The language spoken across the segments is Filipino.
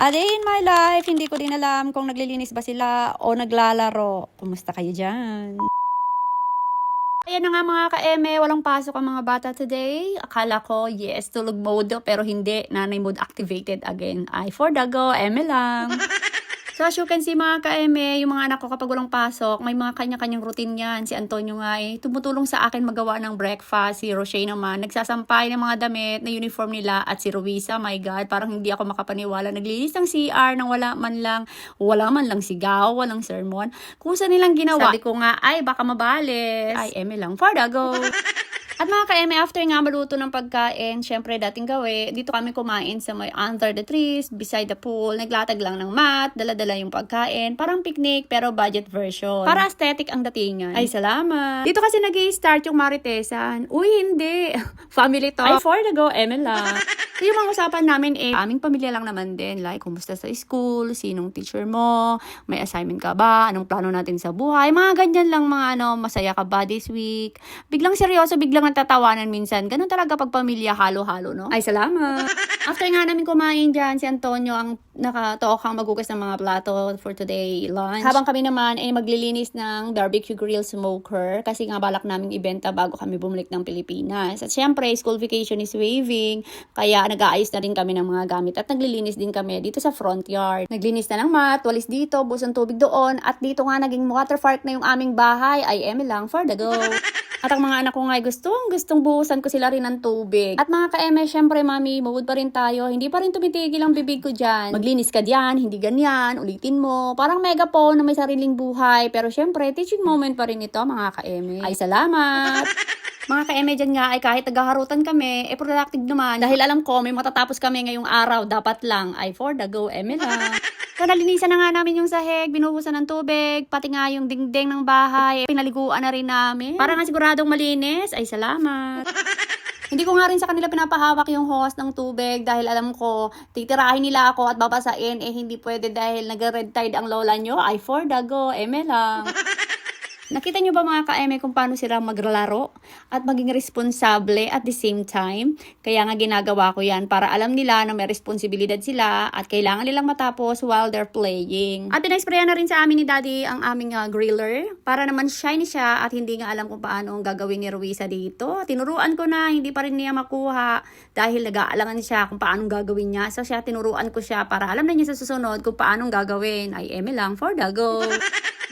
A day in my life, hindi ko din alam kung naglilinis ba sila o naglalaro. Kumusta kayo dyan? Ayan na nga mga ka-eme, walang pasok ang mga bata today. Akala ko, yes, tulog mode, pero hindi. Nanay mode activated again. Ay, for the go, eme lang. So as you can see mga ka-eme, yung mga anak ko kapag walang pasok, may mga kanya-kanyang routine yan. Si Antonio nga tumutulong sa akin magawa ng breakfast. Si Rochelle naman, nagsasampay ng mga damit na uniform nila. At si Ruisa, my God, parang hindi ako makapaniwala. Naglinis ng CR nang wala man lang sigaw, walang sermon. Kung saan nilang ginawa. Sabi ko nga, ay baka mabales. Ay, eme lang, for the go. At mga ka-eme, after nga maluto ng pagkain, syempre dating gawi, dito kami kumain sa may under the trees, beside the pool, naglatag lang ng mat, dala-dala yung pagkain, parang picnic pero budget version. Para aesthetic ang datingan. Ay, salamat. Dito kasi nag-i-start yung maritesan. Uy, hindi. Family to. Ay, for the go, eme lang. So, yung mga usapan namin aming pamilya lang naman din. Like, kumusta sa school, sinong teacher mo, may assignment ka ba, anong plano natin sa buhay, mga ganyan lang, mga masaya ka ba this week. Biglang seryoso, biglang tatawanan minsan. Ganun talaga pag pamilya, halo-halo, no? Ay, salamat. After nga namin kumain dyan, si Antonio ang nakatokang magugas ng mga plato for today lunch. Habang kami naman ay maglilinis ng barbecue grill smoker kasi nga balak naming ibenta bago kami bumalik ng Pilipinas. At syempre, school vacation is waving, kaya nag-aayos na rin kami ng mga gamit at naglilinis din kami dito sa front yard. Naglinis na ng mat, walis dito, buhos ng tubig doon, at dito nga naging water park na yung aming bahay. Ay, eme lang, for the go. At ang mga anak ko nga ay gustong buhusan ko sila rin ng tubig. At mga ka-eme, syempre mami, mawud pa rin tayo. Hindi pa rin tumitigil ang bibig ko dyan. Maglinis ka dyan, hindi ganyan, ulitin mo. Parang megaphone na may sariling buhay. Pero syempre, teaching moment pa rin ito mga ka-eme. Ay, salamat! Mga ka-eme dyan nga ay kahit naghaharutan kami, productive naman. Dahil alam ko, may matatapos kami ngayong araw, dapat lang. Ay, for the go, eme lang. So, nalinisan na nga namin yung sahig, binuhusan ng tubig, pati nga yung dingding ng bahay, pinaliguan na rin namin. Para nga siguradong malinis, ay salamat. Hindi ko nga rin sa kanila pinapahawak yung hose ng tubig dahil alam ko, titirahin nila ako at babasain, hindi pwede dahil nag-red tide ang lola nyo. Ay, for the go, eme lang. Nakita nyo ba mga ka-eme kung paano sila maglalaro at maging responsable at the same time? Kaya nga ginagawa ko yan para alam nila na may responsibilidad sila at kailangan nilang matapos while they're playing. At pinasprayan na rin sa amin ni Daddy ang aming griller para naman shiny siya at hindi nga alam kung paano ang gagawin ni Ruisa dito. Tinuruan ko na, hindi pa rin niya makuha dahil nag-aalangan siya kung paano gagawin niya. So siya, tinuruan ko siya para alam na niya sa susunod kung paano gagawin. Ay, eme lang, for the go.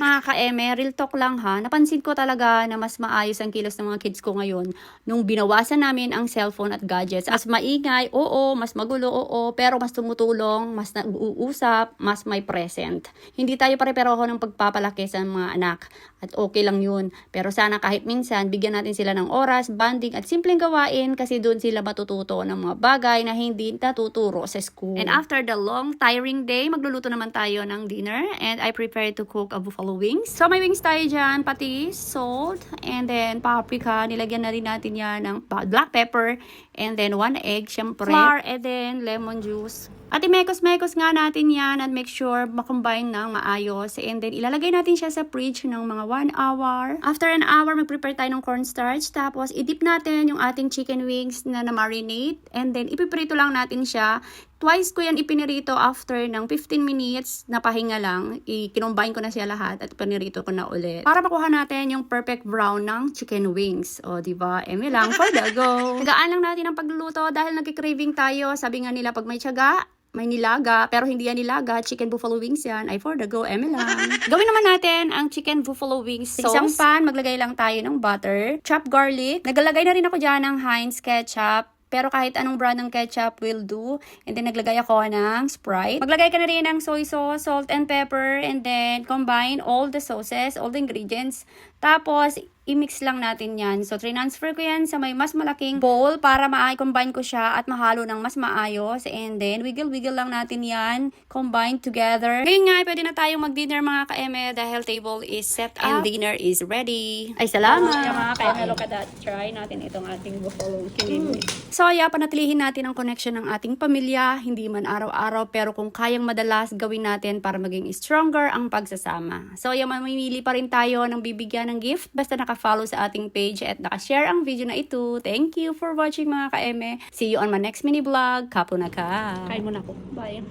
Mga ka-eme, real talk lang ha, napansin ko talaga na mas maayos ang kilos ng mga kids ko ngayon nung binawasan namin ang cellphone at gadgets. Mas maingay, oo, mas magulo, oo, pero mas tumutulong, mas nag-uusap, mas may present. Hindi tayo pare-peroho ng pagpapalaki sa mga anak at okay lang yun. Pero sana kahit minsan, bigyan natin sila ng oras, banding at simpleng gawain kasi doon sila matututo ng mga bagay na hindi natuturo sa school. And after the long, tiring day, magluluto naman tayo ng dinner and I prepare to cook a buffalo wings. So may wings tayo dyan, patis, salt, and then paprika. Nilagyan na rin natin yan ng black pepper, and then 1 egg, syempre, flour, and then lemon juice. At imekos-mekos nga natin yan at make sure makombine ng maayos. And then ilalagay natin siya sa fridge ng mga 1 hour. After an hour, mag-prepare tayo ng cornstarch. Tapos i-dip natin yung ating chicken wings na na-marinate. And then ipiprito lang natin siya. Twice ko yan ipinirito after ng 15 minutes na pahinga lang. I-combine ko na siya lahat at pinirito ko na ulit. Para makuha natin yung perfect brown ng chicken wings. O, diba? Eme lang, for the go. Tagaan lang natin ang pagluluto dahil nagki-craving tayo. Sabi nga nila pag may tiyaga, may nilaga, pero hindi yan nilaga, chicken buffalo wings yan, ay for the go, eme lang. Gawin naman natin ang chicken buffalo wings sauce. Sa isang pan, maglagay lang tayo ng butter, chopped garlic, nagalagay na rin ako dyan ng Heinz ketchup, pero kahit anong brand ng ketchup will do. And then, naglagay ako ng Sprite. Maglagay ka na rin ng soy sauce, salt and pepper, and then combine all the sauces, all the ingredients. Tapos, i-mix lang natin yan. So, transfer ko yan sa may mas malaking bowl para ma-combine ko siya at mahalo ng mas maayos. And then, wiggle-wiggle lang natin yan. Combine together. Ngayon nga, pwede na tayong mag-dinner mga ka-eme dahil table is set up and dinner is ready. Ay, salamat! Mga ka-eme, look at that. Try natin itong ating buffalo chicken. So, panatilihin natin ang connection ng ating pamilya. Hindi man araw-araw, pero kung kayang madalas, gawin natin para maging stronger ang pagsasama. So, mamimili pa rin tayo ng bibigyan ng gift basta naka-follow sa ating page at naka-share ang video na ito. Thank you for watching mga ka-eme. See you on my next mini vlog. Kapo na ka. Kain muna ako. Bye.